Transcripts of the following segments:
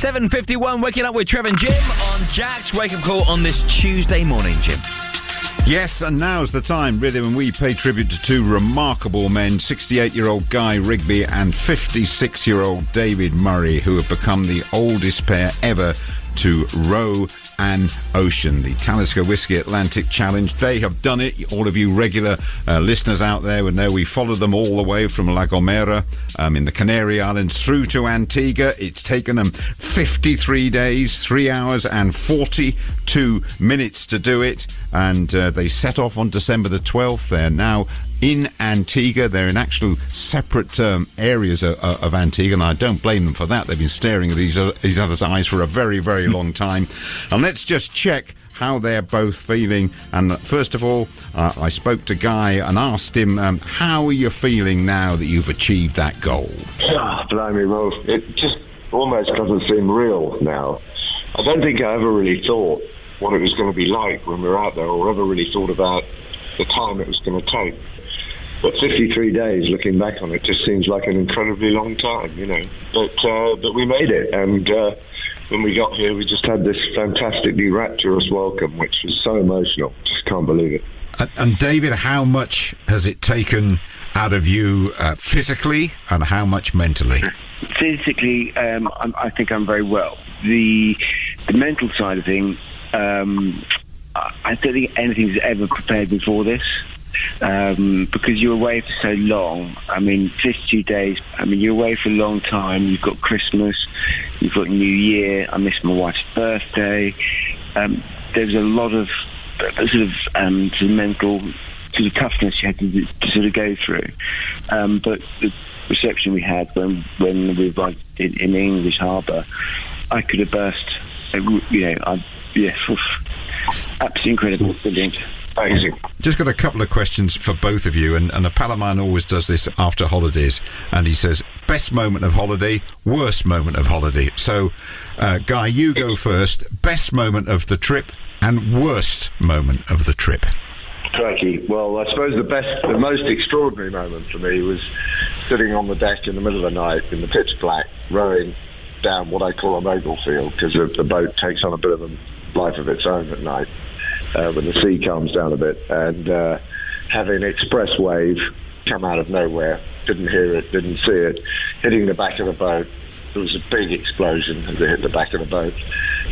7:51, waking up with Trevor and Jim on Jack's Wake Up Call on this Tuesday morning, Jim. Yes, and now's the time, really, when we pay tribute to two remarkable men, 68-year-old Guy Rigby and 56-year-old David Murray, who have become the oldest pair ever to row an ocean, the Talisker Whisky Atlantic Challenge. They have done it. All of you regular listeners out there would know we followed them all the way from La Gomera in the Canary Islands through to Antigua. It's taken them 53 days, 3 hours and 42 minutes to do it, and they set off on December the 12th. They're now in Antigua. They're in actual separate areas of Antigua, and I don't blame them for that. They've been staring at each other's eyes for a very, very long time. And let's just check how they're both feeling. And first of all, I spoke to Guy and asked him, how are you feeling now that you've achieved that goal? Blimey, well, it just almost doesn't seem real now. I don't think I ever really thought what it was going to be like when we were out there, or ever really thought about the time it was going to take. But 53 days, looking back on it, just seems like an incredibly long time, you know. But we made it, and when we got here, we just had this fantastically rapturous welcome, which was so emotional. Just can't believe it. And David, how much has it taken out of you physically, and how much mentally? Physically, I think I'm very well. The mental side of things, I don't think anything's ever prepared me for this. Because you're away for so long. I mean, 52 days. I mean, you're away for a long time. You've got Christmas, you've got New Year. I missed my wife's birthday. There's a lot of sort of mental sort of toughness you had to sort of go through. But the reception we had when we arrived in English Harbour, I could have burst. Absolutely incredible, brilliant. Amazing. Just got a couple of questions for both of you, and a pal of mine always does this after holidays, and he says, best moment of holiday, worst moment of holiday. So, Guy, you go first. Best moment of the trip and worst moment of the trip. Crikey. Well, I suppose the most extraordinary moment for me was sitting on the deck in the middle of the night in the pitch black, rowing down what I call a mogul field, because the boat takes on a bit of a life of its own at night. When the sea calms down a bit, and having express wave come out of nowhere, didn't hear it, didn't see it, hitting the back of the boat. There was a big explosion as it hit the back of the boat,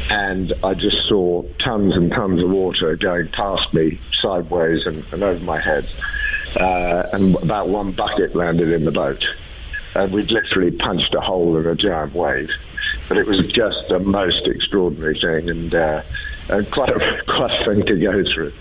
and I just saw tons and tons of water going past me sideways and over my head, and about one bucket landed in the boat, and we'd literally punched a hole in a giant wave. But it was just the most extraordinary thing, and quite a thing to go through.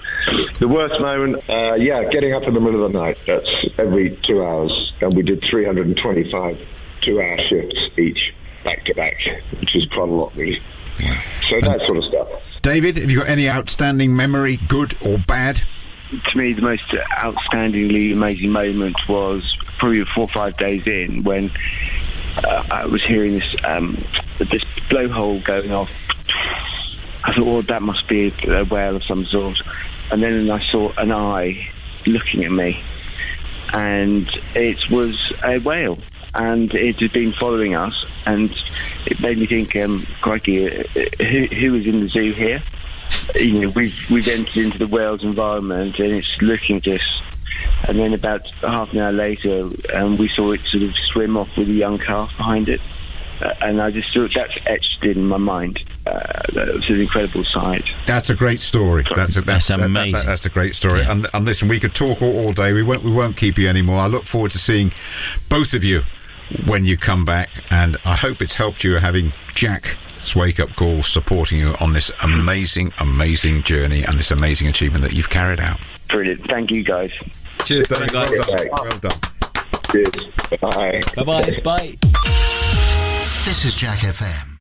The worst moment, getting up in the middle of the night. That's every 2 hours, and we did 325 2-hour shifts each, back to back, which is quite a lot, really. Yeah. So that sort of stuff. David, have you got any outstanding memory, good or bad? To me, the most outstandingly amazing moment was probably 4 or 5 days in, when I was hearing this blowhole going off. I thought, well, that must be a whale of some sort. And then I saw an eye looking at me, and it was a whale, and it had been following us, and it made me think, crikey, who is in the zoo here? You know, we've entered into the whale's environment, and it's looking at us. And then about half an hour later, we saw it sort of swim off with a young calf behind it. And I just thought that's etched in my mind. It was an incredible sight. That's a great story. That's amazing. That's a great story. Yeah. And listen, we could talk all day. We won't keep you anymore. I look forward to seeing both of you when you come back, and I hope it's helped you, having Jack's Wake Up Call supporting you on this amazing, amazing journey and this amazing achievement that you've carried out. Brilliant. Thank you, guys. Cheers, Dave. Guys. Well done. Cheers. Bye. Bye-bye. Bye. This is JackFM.